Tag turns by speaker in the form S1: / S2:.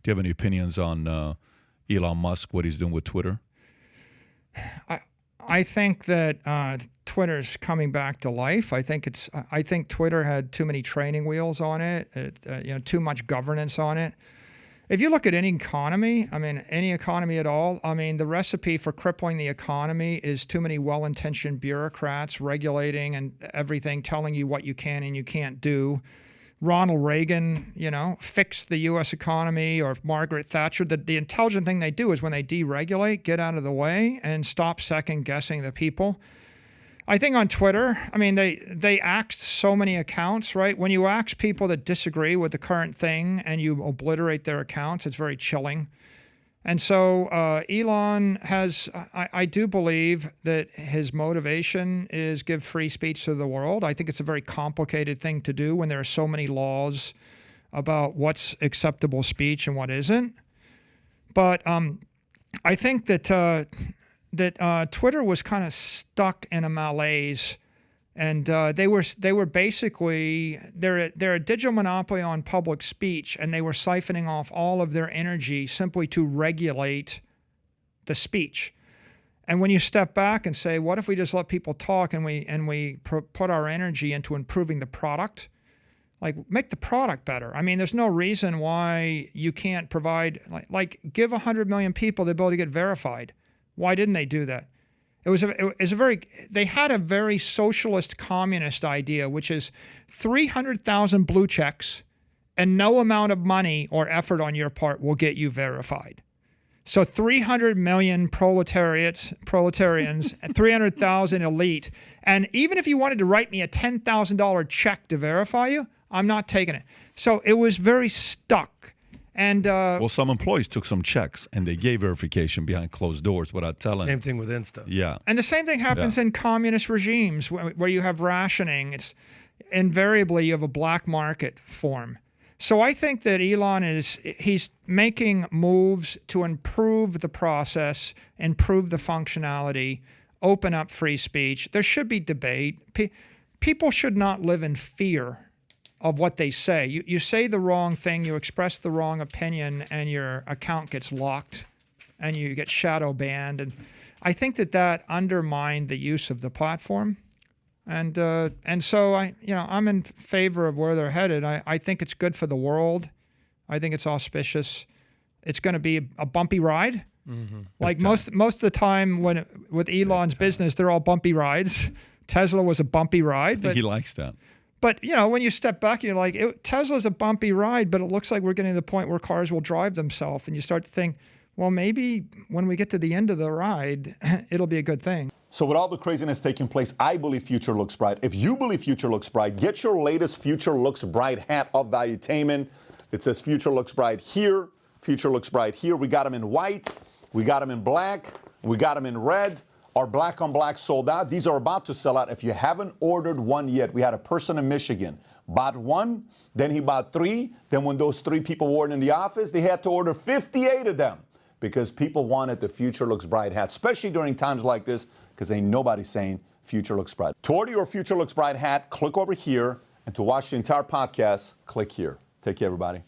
S1: Do you have any opinions on Elon Musk, what he's doing with Twitter?
S2: I think that Twitter's coming back to life. I think Twitter had too many training wheels on it, too much governance on it. If you look at any economy, any economy at all, the recipe for crippling the economy is too many well-intentioned bureaucrats regulating and everything, telling you what you can and you can't do. Ronald Reagan, fixed the U.S. economy, or Margaret Thatcher. The intelligent thing they do is when they deregulate, get out of the way and stop second-guessing the people. I think on Twitter, they axed so many accounts, right? When you axe people that disagree with the current thing and you obliterate their accounts, it's very chilling. And so Elon has, I do believe that his motivation is give free speech to the world. I think it's a very complicated thing to do when there are so many laws about what's acceptable speech and what isn't. But I think that Twitter was kind of stuck in a malaise, and they were basically they're a digital monopoly on public speech, and they were siphoning off all of their energy simply to regulate the speech. And when you step back and say, what if we just let people talk and we put our energy into improving the product, like make the product better. There's no reason why you can't provide like give 100 million people the ability to get verified. Why didn't they do that? They had a very socialist communist idea, which is 300,000 blue checks and no amount of money or effort on your part will get you verified. So 300 million proletarians, and 300,000 elite. And even if you wanted to write me a $10,000 check to verify you, I'm not taking it. So it was very stuck. And
S1: well, some employees took some checks and they gave verification behind closed doors without telling.
S3: Same thing with Insta.
S1: Yeah.
S2: And the same thing happens in communist regimes where you have rationing. It's invariably you have a black market form. So I think that Elon he's making moves to improve the process, improve the functionality, open up free speech. There should be debate. People should not live in fear of what they say. You say the wrong thing, you express the wrong opinion, and your account gets locked and you get shadow banned. And I think that undermined the use of the platform. And so I'm in favor of where they're headed. I think it's good for the world. I think it's auspicious. It's going to be a bumpy ride. Mm-hmm. Like most of the time with Elon's business, they're all bumpy rides. Tesla was a bumpy ride. But
S1: he likes that.
S2: But, when you step back, you're like, Tesla's a bumpy ride, but it looks like we're getting to the point where cars will drive themselves. And you start to think, well, maybe when we get to the end of the ride, it'll be a good thing.
S4: So with all the craziness taking place, I believe future looks bright. If you believe future looks bright, get your latest Future Looks Bright hat of Valuetainment. It says Future Looks Bright here, Future Looks Bright here. We got them in white, we got them in black, we got them in red. Our black on black sold out. These are about to sell out. If you haven't ordered one yet, we had a person in Michigan, bought one, then he bought three. Then when those 3 people were in the office, they had to order 58 of them because people wanted the Future Looks Bright hat, especially during times like this, because ain't nobody saying Future Looks Bright. To order your Future Looks Bright hat, click over here. And to watch the entire podcast, click here. Take care, everybody.